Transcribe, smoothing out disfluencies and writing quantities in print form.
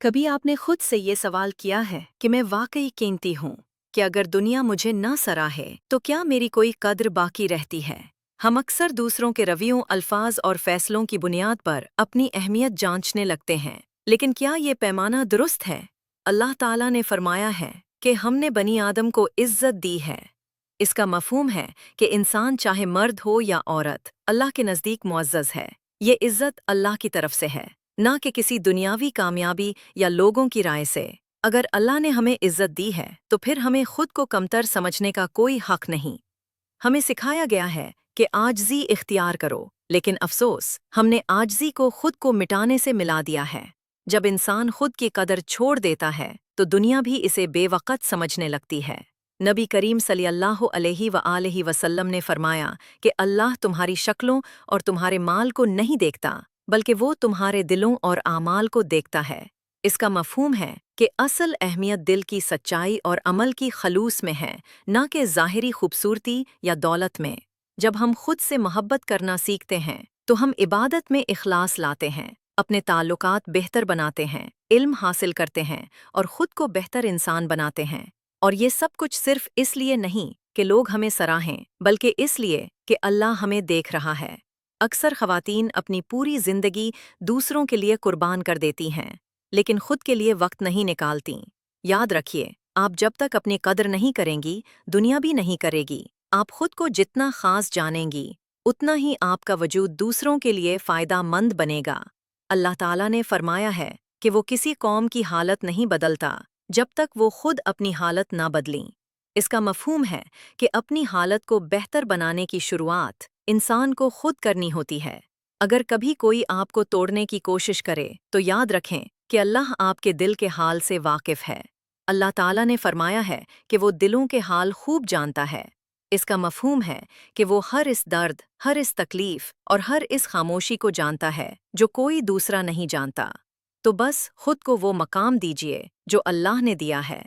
کبھی آپ نے خود سے یہ سوال کیا ہے کہ میں واقعی قیمتی ہوں کہ اگر دنیا مجھے نہ سراہے تو کیا میری کوئی قدر باقی رہتی ہے؟ ہم اکثر دوسروں کے رویوں، الفاظ اور فیصلوں کی بنیاد پر اپنی اہمیت جانچنے لگتے ہیں، لیکن کیا یہ پیمانہ درست ہے؟ اللہ تعالیٰ نے فرمایا ہے کہ ہم نے بنی آدم کو عزت دی ہے۔ اس کا مفہوم ہے کہ انسان چاہے مرد ہو یا عورت، اللہ کے نزدیک معزز ہے۔ یہ عزت اللہ کی طرف سے ہے، نہ کہ کسی دنیاوی کامیابی یا لوگوں کی رائے سے۔ اگر اللہ نے ہمیں عزت دی ہے تو پھر ہمیں خود کو کمتر سمجھنے کا کوئی حق نہیں۔ ہمیں سکھایا گیا ہے کہ عاجزی اختیار کرو، لیکن افسوس، ہم نے عاجزی کو خود کو مٹانے سے ملا دیا ہے۔ جب انسان خود کی قدر چھوڑ دیتا ہے تو دنیا بھی اسے بے وقت سمجھنے لگتی ہے۔ نبی کریم صلی اللہ علیہ وآلہ وسلم نے فرمایا کہ اللہ تمہاری شکلوں اور تمہارے مال کو نہیں دیکھتا، بلکہ وہ تمہارے دلوں اور اعمال کو دیکھتا ہے۔ اس کا مفہوم ہے کہ اصل اہمیت دل کی سچائی اور عمل کی خلوص میں ہے، نہ کہ ظاہری خوبصورتی یا دولت میں۔ جب ہم خود سے محبت کرنا سیکھتے ہیں تو ہم عبادت میں اخلاص لاتے ہیں، اپنے تعلقات بہتر بناتے ہیں، علم حاصل کرتے ہیں اور خود کو بہتر انسان بناتے ہیں۔ اور یہ سب کچھ صرف اس لیے نہیں کہ لوگ ہمیں سراہیں، بلکہ اس لیے کہ اللہ ہمیں دیکھ رہا ہے۔ اکثر خواتین اپنی پوری زندگی دوسروں کے لیے قربان کر دیتی ہیں، لیکن خود کے لیے وقت نہیں نکالتیں۔ یاد رکھیے، آپ جب تک اپنی قدر نہیں کریں گی، دنیا بھی نہیں کرے گی۔ آپ خود کو جتنا خاص جانیں گی، اتنا ہی آپ کا وجود دوسروں کے لیے فائدہ مند بنے گا۔ اللہ تعالیٰ نے فرمایا ہے کہ وہ کسی قوم کی حالت نہیں بدلتا جب تک وہ خود اپنی حالت نہ بدلیں۔ اس کا مفہوم ہے کہ اپنی حالت کو بہتر بنانے کی شروعات انسان کو خود کرنی ہوتی ہے۔ اگر کبھی کوئی آپ کو توڑنے کی کوشش کرے تو یاد رکھیں کہ اللہ آپ کے دل کے حال سے واقف ہے۔ اللہ تعالیٰ نے فرمایا ہے کہ وہ دلوں کے حال خوب جانتا ہے۔ اس کا مفہوم ہے کہ وہ ہر اس درد، ہر اس تکلیف اور ہر اس خاموشی کو جانتا ہے جو کوئی دوسرا نہیں جانتا۔ تو بس خود کو وہ مقام دیجیے جو اللہ نے دیا ہے۔